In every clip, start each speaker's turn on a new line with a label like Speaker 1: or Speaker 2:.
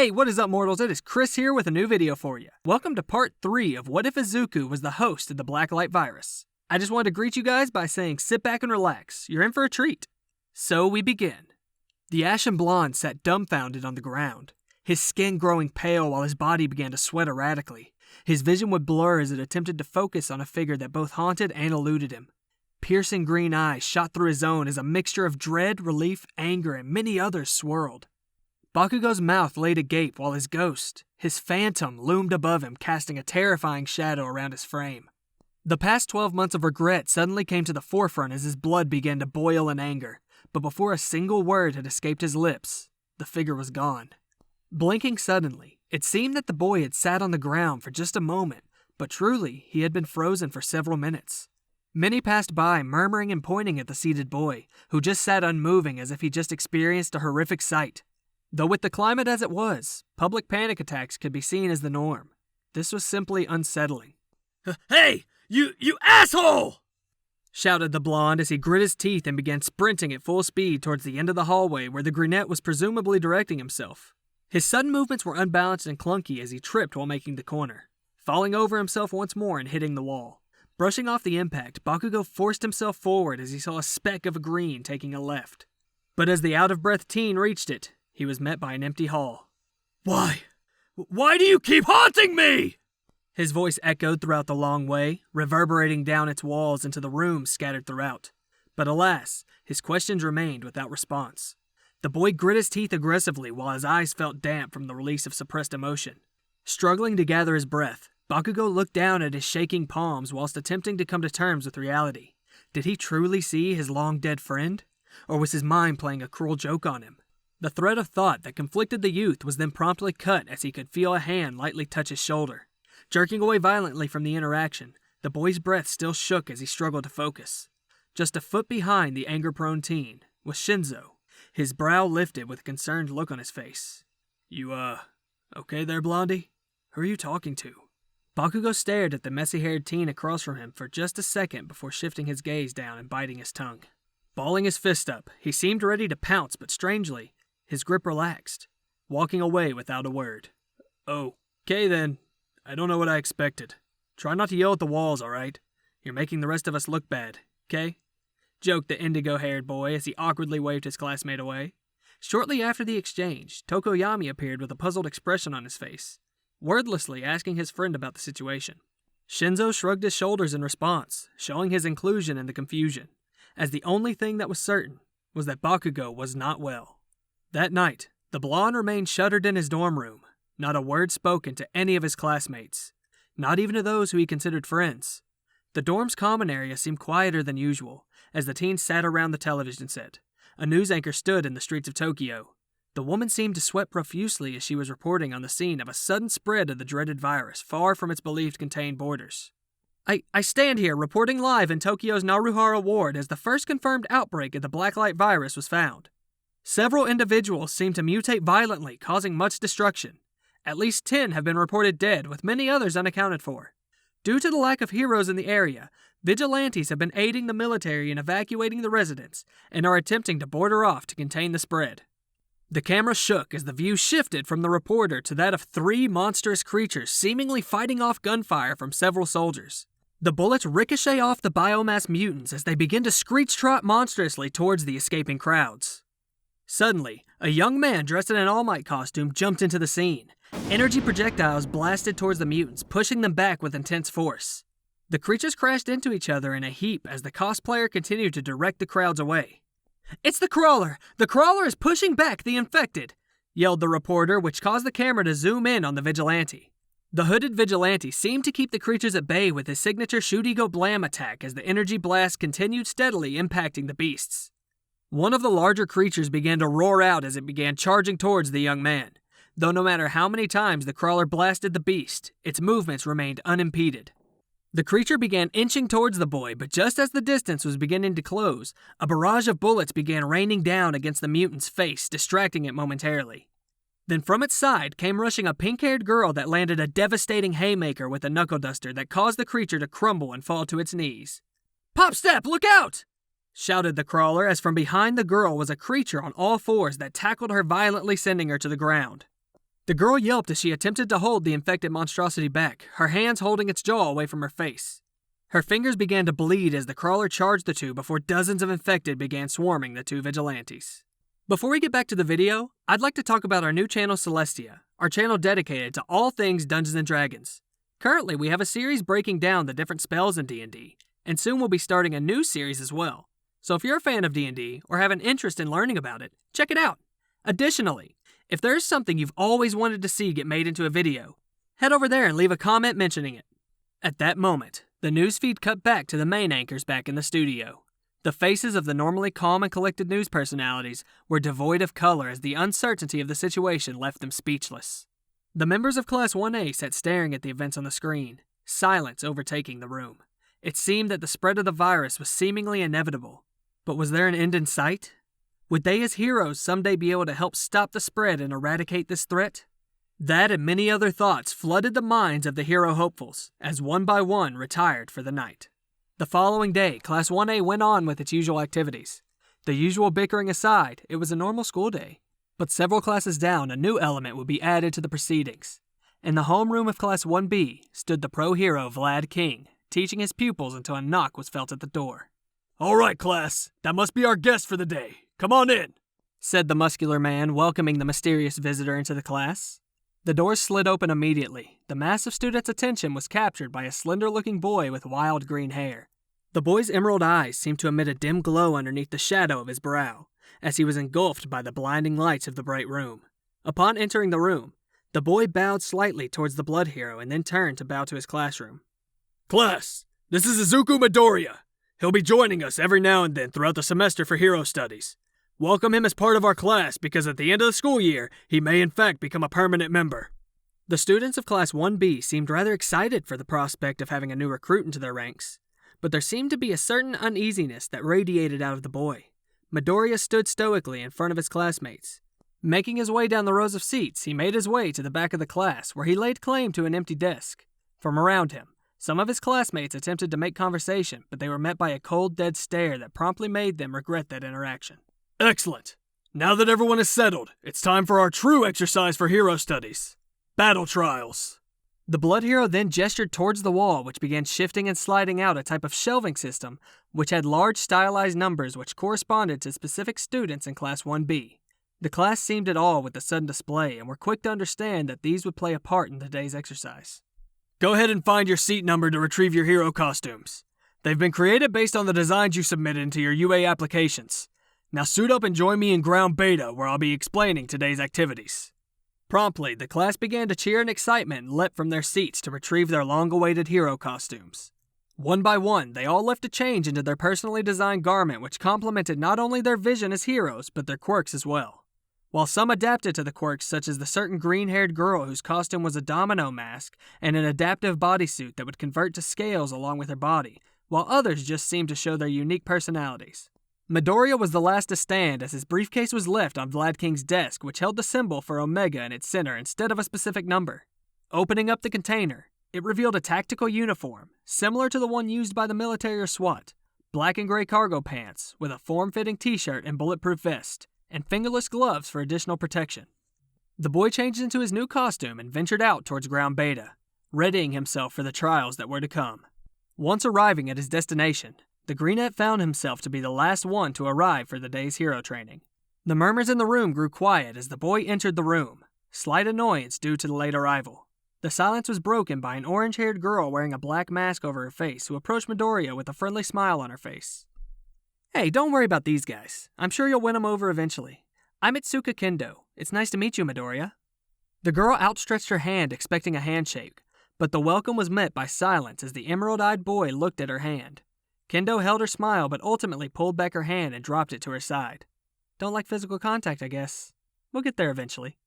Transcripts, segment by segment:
Speaker 1: Hey, what is up, mortals? It is Chris here with a new video for you. Welcome to part 3 of What If Izuku was the host of the Blacklight virus. I just wanted to greet you guys by saying sit back and relax. You're in for a treat. So we begin. The ashen blonde sat dumbfounded on the ground, his skin growing pale while his body began to sweat erratically. His vision would blur as it attempted to focus on a figure that both haunted and eluded him. Piercing green eyes shot through his own as a mixture of dread, relief, anger, and many others swirled. Bakugo's mouth laid agape while his ghost, his phantom, loomed above him, casting a terrifying shadow around his frame. The past 12 months of regret suddenly came to the forefront as his blood began to boil in anger, but before a single word had escaped his lips, the figure was gone. Blinking suddenly, it seemed that the boy had sat on the ground for just a moment, but truly he had been frozen for several minutes. Many passed by, murmuring and pointing at the seated boy, who just sat unmoving as if he just experienced a horrific sight. Though with the climate as it was, public panic attacks could be seen as the norm. This was simply unsettling. "Hey, you asshole!" shouted the blonde as he grit his teeth and began sprinting at full speed towards the end of the hallway where the brunette was presumably directing himself. His sudden movements were unbalanced and clunky as he tripped while making the corner, falling over himself once more and hitting the wall. Brushing off the impact, Bakugo forced himself forward as he saw a speck of green taking a left. But as the out-of-breath teen reached it, he was met by an empty hall. Why do you keep haunting me?" His voice echoed throughout the long way, reverberating down its walls into the rooms scattered throughout. But alas, his questions remained without response. The boy grit his teeth aggressively while his eyes felt damp from the release of suppressed emotion. Struggling to gather his breath, Bakugo looked down at his shaking palms whilst attempting to come to terms with reality. Did he truly see his long-dead friend? Or was his mind playing a cruel joke on him? The thread of thought that conflicted the youth was then promptly cut as he could feel a hand lightly touch his shoulder. Jerking away violently from the interaction, the boy's breath still shook as he struggled to focus. Just a foot behind the anger-prone teen was Shinzo, his brow lifted with a concerned look on his face. You, okay there, Blondie? Who are you talking to?" Bakugo stared at the messy-haired teen across from him for just a second before shifting his gaze down and biting his tongue. Balling his fist up, he seemed ready to pounce, but strangely, his grip relaxed, walking away without a word. "Okay then. I don't know what I expected. Try not to yell at the walls, alright? You're making the rest of us look bad, okay?" joked the indigo-haired boy as he awkwardly waved his classmate away. Shortly after the exchange, Tokoyami appeared with a puzzled expression on his face, wordlessly asking his friend about the situation. Shinzo shrugged his shoulders in response, showing his inclusion in the confusion, as the only thing that was certain was that Bakugo was not well. That night, the blonde remained shuttered in his dorm room, not a word spoken to any of his classmates, not even to those who he considered friends. The dorm's common area seemed quieter than usual, as the teens sat around the television set. A news anchor stood in the streets of Tokyo. The woman seemed to sweat profusely as she was reporting on the scene of a sudden spread of the dreaded virus far from its believed contained borders. I stand here reporting live in Tokyo's Naruhara ward as the first confirmed outbreak of the Blacklight virus was found. Several individuals seem to mutate violently, causing much destruction. At least 10 have been reported dead, with many others unaccounted for. Due to the lack of heroes in the area, vigilantes have been aiding the military in evacuating the residents and are attempting to border off to contain the spread. The camera shook as the view shifted from the reporter to that of 3 monstrous creatures seemingly fighting off gunfire from several soldiers. The bullets ricochet off the biomass mutants as they begin to screech-trot monstrously towards the escaping crowds. Suddenly, a young man dressed in an All Might costume jumped into the scene. Energy projectiles blasted towards the mutants, pushing them back with intense force. The creatures crashed into each other in a heap as the cosplayer continued to direct the crowds away. "It's the crawler! The crawler is pushing back the infected!" yelled the reporter, which caused the camera to zoom in on the vigilante. The hooded vigilante seemed to keep the creatures at bay with his signature Shoot-Ego Blam attack as the energy blast continued steadily impacting the beasts. One of the larger creatures began to roar out as it began charging towards the young man. Though no matter how many times the crawler blasted the beast, its movements remained unimpeded. The creature began inching towards the boy, but just as the distance was beginning to close, a barrage of bullets began raining down against the mutant's face, distracting it momentarily. Then from its side came rushing a pink-haired girl that landed a devastating haymaker with a knuckle duster that caused the creature to crumble and fall to its knees. "Pop Step, look out!" shouted the crawler as from behind the girl was a creature on all fours that tackled her violently, sending her to the ground. The girl yelped as she attempted to hold the infected monstrosity back, her hands holding its jaw away from her face. Her fingers began to bleed as the crawler charged the two before dozens of infected began swarming the two vigilantes. Before we get back to the video, I'd like to talk about our new channel Celestia, our channel dedicated to all things Dungeons & Dragons. Currently, we have a series breaking down the different spells in D&D, and soon we'll be starting a new series as well. So if you're a fan of D&D or have an interest in learning about it, check it out. Additionally, if there's something you've always wanted to see get made into a video, head over there and leave a comment mentioning it. At that moment, the newsfeed cut back to the main anchors back in the studio. The faces of the normally calm and collected news personalities were devoid of color as the uncertainty of the situation left them speechless. The members of Class 1A sat staring at the events on the screen, silence overtaking the room. It seemed that the spread of the virus was seemingly inevitable. But was there an end in sight? Would they as heroes someday be able to help stop the spread and eradicate this threat? That and many other thoughts flooded the minds of the hero hopefuls as one by one retired for the night. The following day, Class 1A went on with its usual activities. The usual bickering aside, it was a normal school day. But several classes down, a new element would be added to the proceedings. In the homeroom of Class 1B stood the pro hero Vlad King, teaching his pupils until a knock was felt at the door. "All right, class, that must be our guest for the day. Come on in," said the muscular man, welcoming the mysterious visitor into the class. The doors slid open immediately. The mass of students' attention was captured by a slender-looking boy with wild green hair. The boy's emerald eyes seemed to emit a dim glow underneath the shadow of his brow, as he was engulfed by the blinding lights of the bright room. Upon entering the room, the boy bowed slightly towards the blood hero and then turned to bow to his classroom. "Class, this is Izuku Midoriya. He'll be joining us every now and then throughout the semester for hero studies. Welcome him as part of our class because at the end of the school year, he may in fact become a permanent member." The students of Class 1B seemed rather excited for the prospect of having a new recruit into their ranks, but there seemed to be a certain uneasiness that radiated out of the boy. Midoriya stood stoically in front of his classmates. Making his way down the rows of seats, he made his way to the back of the class where he laid claim to an empty desk. From around him, some of his classmates attempted to make conversation, but they were met by a cold, dead stare that promptly made them regret that interaction. "Excellent. Now that everyone is settled, it's time for our true exercise for hero studies. Battle trials." The blood hero then gestured towards the wall, which began shifting and sliding out a type of shelving system which had large stylized numbers which corresponded to specific students in Class 1B. The class seemed at awe with the sudden display and were quick to understand that these would play a part in today's exercise. "Go ahead and find your seat number to retrieve your hero costumes. They've been created based on the designs you submitted into your UA applications. Now suit up and join me in Ground Beta, where I'll be explaining today's activities." Promptly, the class began to cheer in excitement and leapt from their seats to retrieve their long-awaited hero costumes. One by one, they all left a change into their personally designed garment which complemented not only their vision as heroes, but their quirks as well. While some adapted to the quirks, such as the certain green-haired girl whose costume was a domino mask and an adaptive bodysuit that would convert to scales along with her body, while others just seemed to show their unique personalities. Midoriya was the last to stand as his briefcase was left on Vlad King's desk, which held the symbol for Omega in its center instead of a specific number. Opening up the container, it revealed a tactical uniform, similar to the one used by the military or SWAT, black and gray cargo pants with a form-fitting t-shirt and bulletproof vest, and fingerless gloves for additional protection. The boy changed into his new costume and ventured out towards Ground Beta, readying himself for the trials that were to come. Once arriving at his destination, the Greenette found himself to be the last one to arrive for the day's hero training. The murmurs in the room grew quiet as the boy entered the room, slight annoyance due to the late arrival. The silence was broken by an orange-haired girl wearing a black mask over her face who approached Midoriya with a friendly smile on her face. "Hey, don't worry about these guys. I'm sure you'll win them over eventually. I'm Itsuka Kendo. It's nice to meet you, Midoriya." The girl outstretched her hand expecting a handshake, but the welcome was met by silence as the emerald-eyed boy looked at her hand. Kendo held her smile but ultimately pulled back her hand and dropped it to her side. "Don't like physical contact, I guess. We'll get there eventually."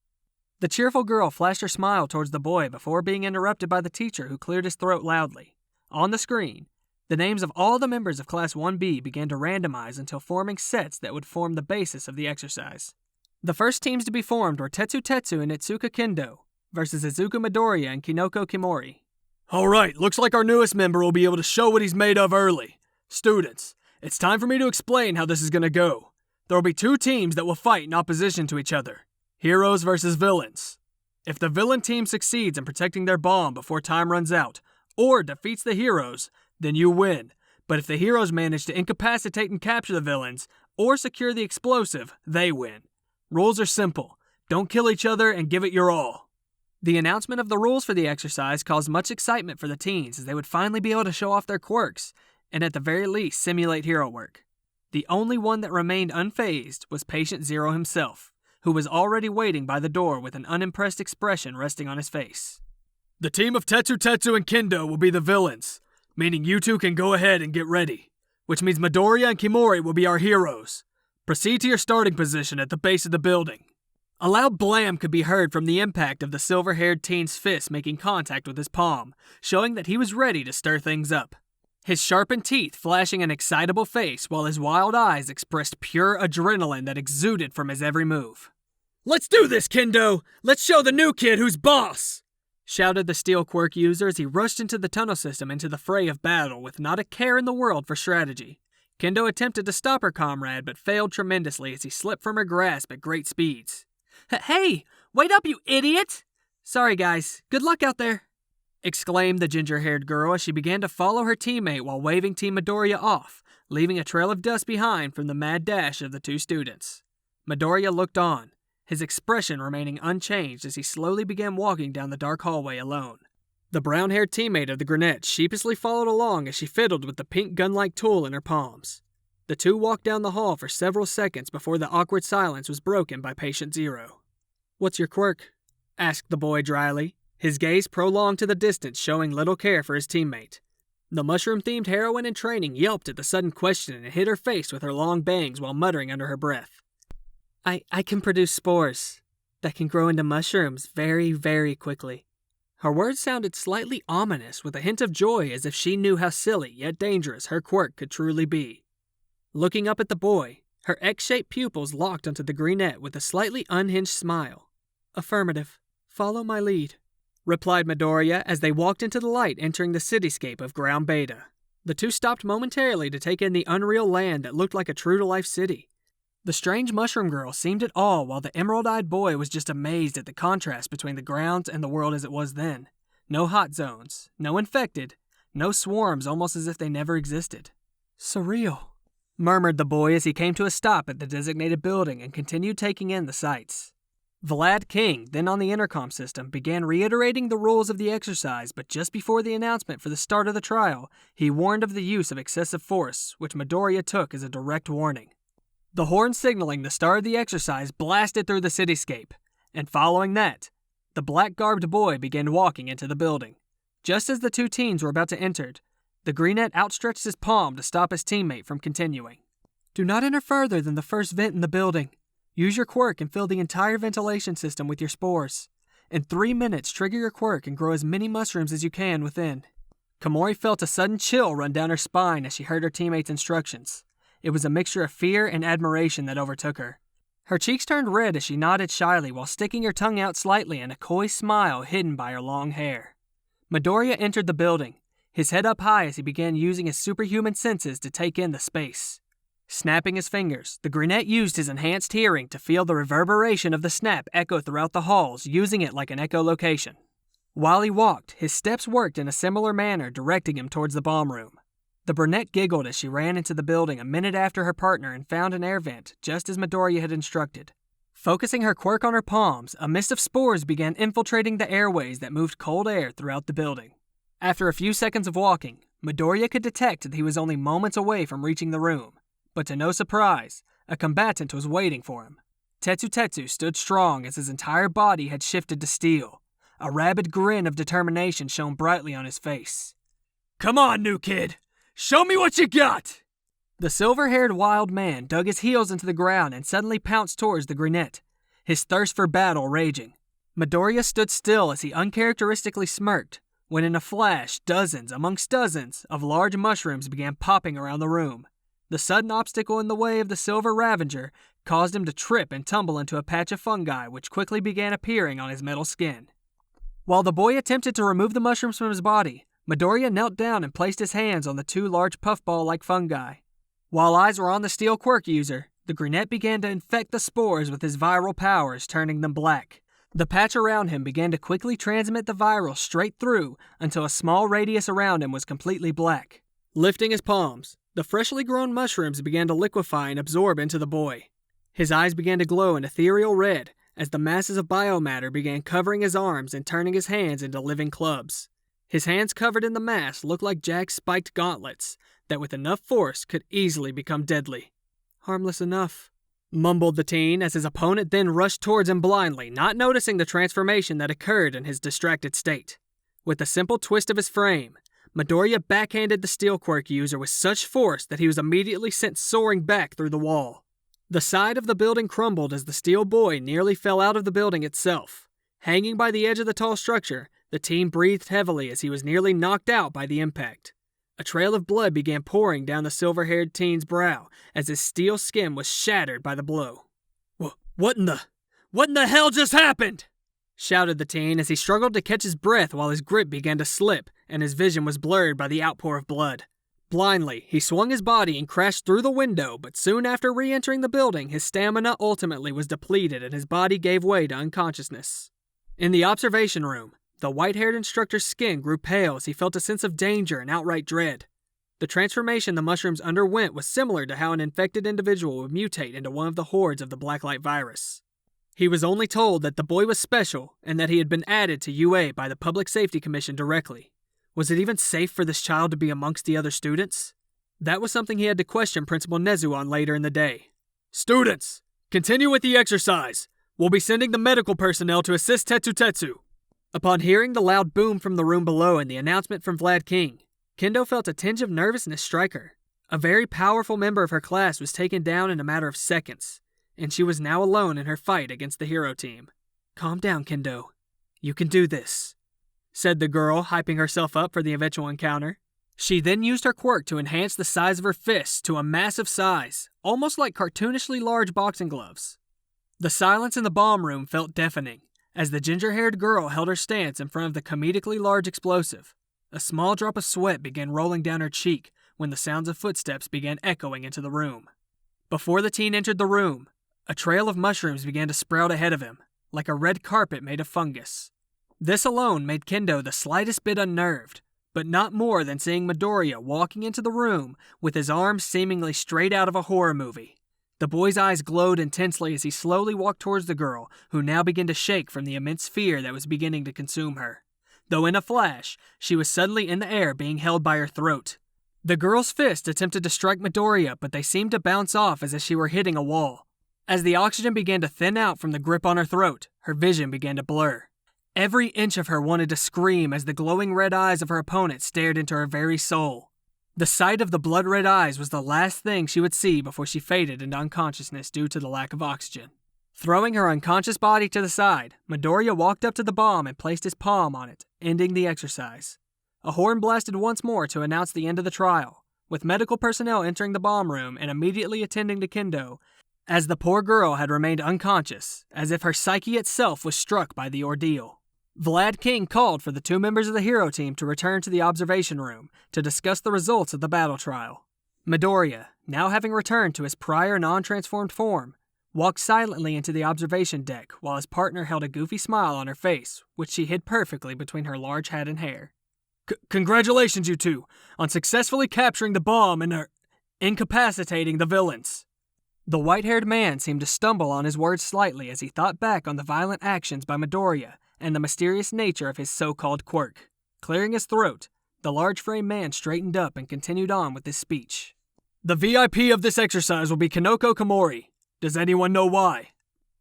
Speaker 1: The cheerful girl flashed her smile towards the boy before being interrupted by the teacher who cleared his throat loudly. On the screen, the names of all the members of Class 1B began to randomize until forming sets that would form the basis of the exercise. The first teams to be formed were Tetsu Tetsu and Itsuka Kendo versus Izuku Midoriya and Kinoko Kimori. "All right, looks like our newest member will be able to show what he's made of early. Students, it's time for me to explain how this is going to go. There will be two teams that will fight in opposition to each other. Heroes versus villains. If the villain team succeeds in protecting their bomb before time runs out, or defeats the heroes, then you win. But if the heroes manage to incapacitate and capture the villains, or secure the explosive, they win. Rules are simple. Don't kill each other and give it your all. The announcement of the rules for the exercise caused much excitement for the teens as they would finally be able to show off their quirks, and at the very least simulate hero work. The only one that remained unfazed was Patient Zero himself, who was already waiting by the door with an unimpressed expression resting on his face. The team of Tetsu Tetsu and Kendo will be the villains, meaning you two can go ahead and get ready, which means Midoriya and Kimori will be our heroes. Proceed to your starting position at the base of the building. A loud blam could be heard from the impact of the silver-haired teen's fist making contact with his palm, showing that he was ready to stir things up. His sharpened teeth flashing an excitable face while his wild eyes expressed pure adrenaline that exuded from his every move. "Let's do this, Kendo! Let's show the new kid who's boss!" shouted the steel quirk user as he rushed into the tunnel system into the fray of battle with not a care in the world for strategy. Kendo attempted to stop her comrade but failed tremendously as he slipped from her grasp at great speeds. "Hey, wait up, you idiot! Sorry guys, good luck out there!" exclaimed the ginger-haired girl as she began to follow her teammate while waving Team Midoriya off, leaving a trail of dust behind from the mad dash of the two students. Midoriya looked on, his expression remaining unchanged as he slowly began walking down the dark hallway alone. The brown-haired teammate of the Grenette sheepishly followed along as she fiddled with the pink gun-like tool in her palms. The two walked down the hall for several seconds before the awkward silence was broken by Patient Zero. "What's your quirk?" asked the boy dryly, his gaze prolonged to the distance showing little care for his teammate. The mushroom-themed heroine in training yelped at the sudden question and hid her face with her long bangs while muttering under her breath. I can produce spores that can grow into mushrooms very, very quickly." Her words sounded slightly ominous with a hint of joy as if she knew how silly yet dangerous her quirk could truly be. Looking up at the boy, her X-shaped pupils locked onto the Grenette with a slightly unhinged smile. "Affirmative. Follow my lead," replied Midoriya as they walked into the light entering the cityscape of Ground Beta. The two stopped momentarily to take in the unreal land that looked like a true-to-life city. The strange mushroom girl seemed at awe while the emerald-eyed boy was just amazed at the contrast between the grounds and the world as it was then. No hot zones, no infected, no swarms almost as if they never existed. "Surreal," murmured the boy as he came to a stop at the designated building and continued taking in the sights. Vlad King, then on the intercom system, began reiterating the rules of the exercise, but just before the announcement for the start of the trial, he warned of the use of excessive force, which Midoriya took as a direct warning. The horn signaling the start of the exercise blasted through the cityscape, and following that, the black-garbed boy began walking into the building. Just as the two teens were about to enter, the Grenette outstretched his palm to stop his teammate from continuing. "Do not enter further than the first vent in the building. Use your quirk and fill the entire ventilation system with your spores. In 3 minutes, trigger your quirk and grow as many mushrooms as you can within." Kimori felt a sudden chill run down her spine as she heard her teammate's instructions. It was a mixture of fear and admiration that overtook her. Her cheeks turned red as she nodded shyly while sticking her tongue out slightly in a coy smile hidden by her long hair. Midoriya entered the building, his head up high as he began using his superhuman senses to take in the space. Snapping his fingers, the Grenette used his enhanced hearing to feel the reverberation of the snap echo throughout the halls, using it like an echolocation. While he walked, his steps worked in a similar manner, directing him towards the bomb room. The brunette giggled as she ran into the building a minute after her partner and found an air vent, just as Midoriya had instructed. Focusing her quirk on her palms, a mist of spores began infiltrating the airways that moved cold air throughout the building. After a few seconds of walking, Midoriya could detect that he was only moments away from reaching the room, but to no surprise, a combatant was waiting for him. Tetsu Tetsu stood strong as his entire body had shifted to steel. A rabid grin of determination shone brightly on his face. "Come on, new kid! Show me what you got!" The silver-haired wild man dug his heels into the ground and suddenly pounced towards the Grenette, his thirst for battle raging. Midoriya stood still as he uncharacteristically smirked, when in a flash, dozens amongst dozens of large mushrooms began popping around the room. The sudden obstacle in the way of the Silver Ravager caused him to trip and tumble into a patch of fungi which quickly began appearing on his metal skin. While the boy attempted to remove the mushrooms from his body, Midoriya knelt down and placed his hands on the two large puffball-like fungi. While eyes were on the steel quirk user, the Grenette began to infect the spores with his viral powers, turning them black. The patch around him began to quickly transmit the viral straight through until a small radius around him was completely black. Lifting his palms, the freshly grown mushrooms began to liquefy and absorb into the boy. His eyes began to glow an ethereal red as the masses of biomatter began covering his arms and turning his hands into living clubs. His hands covered in the mass looked like Jack's spiked gauntlets that with enough force could easily become deadly. "Harmless enough," mumbled the teen as his opponent then rushed towards him blindly, not noticing the transformation that occurred in his distracted state. With a simple twist of his frame, Midoriya backhanded the steel quirk user with such force that he was immediately sent soaring back through the wall. The side of the building crumbled as the steel boy nearly fell out of the building itself. Hanging by the edge of the tall structure, the teen breathed heavily as he was nearly knocked out by the impact. A trail of blood began pouring down the silver-haired teen's brow as his steel skin was shattered by the blow. What in the hell just happened?" shouted the teen as he struggled to catch his breath while his grip began to slip and his vision was blurred by the outpour of blood. Blindly, he swung his body and crashed through the window, but soon after re-entering the building, his stamina ultimately was depleted and his body gave way to unconsciousness. In the observation room, the white-haired instructor's skin grew pale as he felt a sense of danger and outright dread. The transformation the mushrooms underwent was similar to how an infected individual would mutate into one of the hordes of the Blacklight virus. He was only told that the boy was special and that he had been added to UA by the Public Safety Commission directly. Was it even safe for this child to be amongst the other students? That was something he had to question Principal Nezu on later in the day. "Students, continue with the exercise. We'll be sending the medical personnel to assist Tetsu Tetsu." Upon hearing the loud boom from the room below and the announcement from Vlad King, Kendo felt a tinge of nervousness strike her. A very powerful member of her class was taken down in a matter of seconds, and she was now alone in her fight against the hero team. "Calm down, Kendo. You can do this," said the girl, hyping herself up for the eventual encounter. She then used her quirk to enhance the size of her fists to a massive size, almost like cartoonishly large boxing gloves. The silence in the bomb room felt deafening, as the ginger-haired girl held her stance in front of the comedically large explosive. A small drop of sweat began rolling down her cheek when the sounds of footsteps began echoing into the room. Before the teen entered the room, a trail of mushrooms began to sprout ahead of him, like a red carpet made of fungus. This alone made Kendo the slightest bit unnerved, but not more than seeing Midoriya walking into the room with his arms seemingly straight out of a horror movie. The boy's eyes glowed intensely as he slowly walked towards the girl, who now began to shake from the immense fear that was beginning to consume her. Though in a flash, she was suddenly in the air being held by her throat. The girl's fist attempted to strike Midoriya, but they seemed to bounce off as if she were hitting a wall. As the oxygen began to thin out from the grip on her throat, her vision began to blur. Every inch of her wanted to scream as the glowing red eyes of her opponent stared into her very soul. The sight of the blood-red eyes was the last thing she would see before she faded into unconsciousness due to the lack of oxygen. Throwing her unconscious body to the side, Midoriya walked up to the bomb and placed his palm on it, ending the exercise. A horn blasted once more to announce the end of the trial, with medical personnel entering the bomb room and immediately attending to Kendo, as the poor girl had remained unconscious, as if her psyche itself was struck by the ordeal. Vlad King called for the two members of the hero team to return to the observation room to discuss the results of the battle trial. Midoriya, now having returned to his prior non-transformed form, walked silently into the observation deck while his partner held a goofy smile on her face, which she hid perfectly between her large hat and hair. Congratulations, you two, on successfully capturing the bomb and incapacitating the villains." The white-haired man seemed to stumble on his words slightly as he thought back on the violent actions by Midoriya and the mysterious nature of his so-called quirk. Clearing his throat, the large-framed man straightened up and continued on with his speech. "The VIP of this exercise will be Kanoko Komori. Does anyone know why?"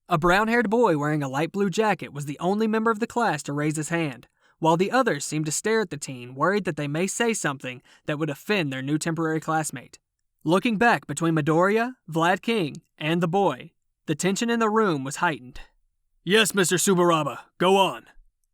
Speaker 1: A brown-haired boy wearing a light blue jacket was the only member of the class to raise his hand, while the others seemed to stare at the teen, worried that they may say something that would offend their new temporary classmate. Looking back between Midoriya, Vlad King, and the boy, the tension in the room was heightened. "Yes, Mr. Tsuburaba, go on."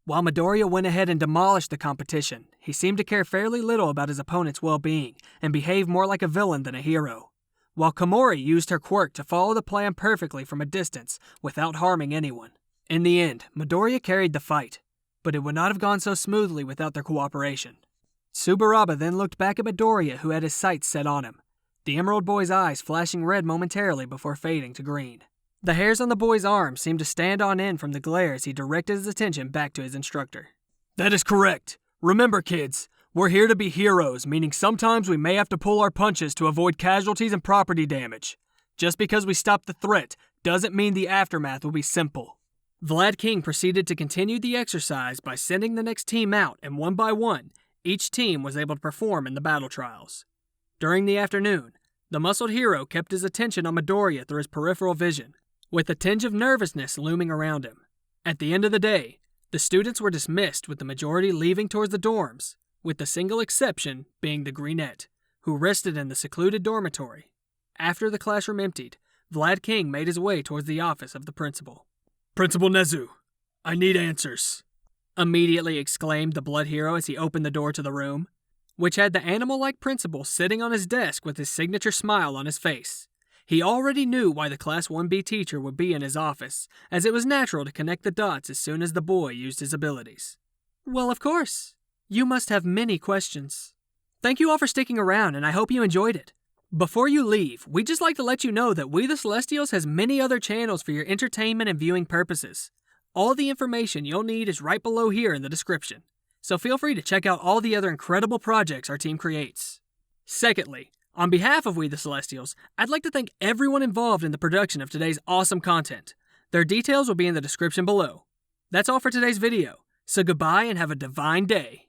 Speaker 1: While Midoriya went ahead and demolished the competition, he seemed to care fairly little about his opponent's well-being and behaved more like a villain than a hero. While Komori used her quirk to follow the plan perfectly from a distance without harming anyone. In the end, Midoriya carried the fight, but it would not have gone so smoothly without their cooperation. Tsuburaba then looked back at Midoriya, who had his sights set on him, the Emerald Boy's eyes flashing red momentarily before fading to green. The hairs on the boy's arms seemed to stand on end from the glare as he directed his attention back to his instructor. That is correct. Remember, kids, we're here to be heroes, meaning sometimes we may have to pull our punches to avoid casualties and property damage. Just because we stop the threat doesn't mean the aftermath will be simple. Vlad King proceeded to continue the exercise by sending the next team out, and one by one, each team was able to perform in the battle trials. During the afternoon, the muscled hero kept his attention on Midoriya through his peripheral vision, with a tinge of nervousness looming around him. At the end of the day, the students were dismissed with the majority leaving towards the dorms, with the single exception being the Greenette, who rested in the secluded dormitory. After the classroom emptied, Vlad King made his way towards the office of the principal. Principal Nezu, I need answers, immediately exclaimed the blood hero as he opened the door to the room, which had the animal-like principal sitting on his desk with his signature smile on his face. He already knew why the Class 1B teacher would be in his office, as it was natural to connect the dots as soon as the boy used his abilities. Well, of course. You must have many questions. Thank you all for sticking around, and I hope you enjoyed it. Before you leave, we'd just like to let you know that We the Celestials has many other channels for your entertainment and viewing purposes. All the information you'll need is right below here in the description, so feel free to check out all the other incredible projects our team creates. Secondly, on behalf of We the Celestials, I'd like to thank everyone involved in the production of today's awesome content. Their details will be in the description below. That's all for today's video, so goodbye and have a divine day.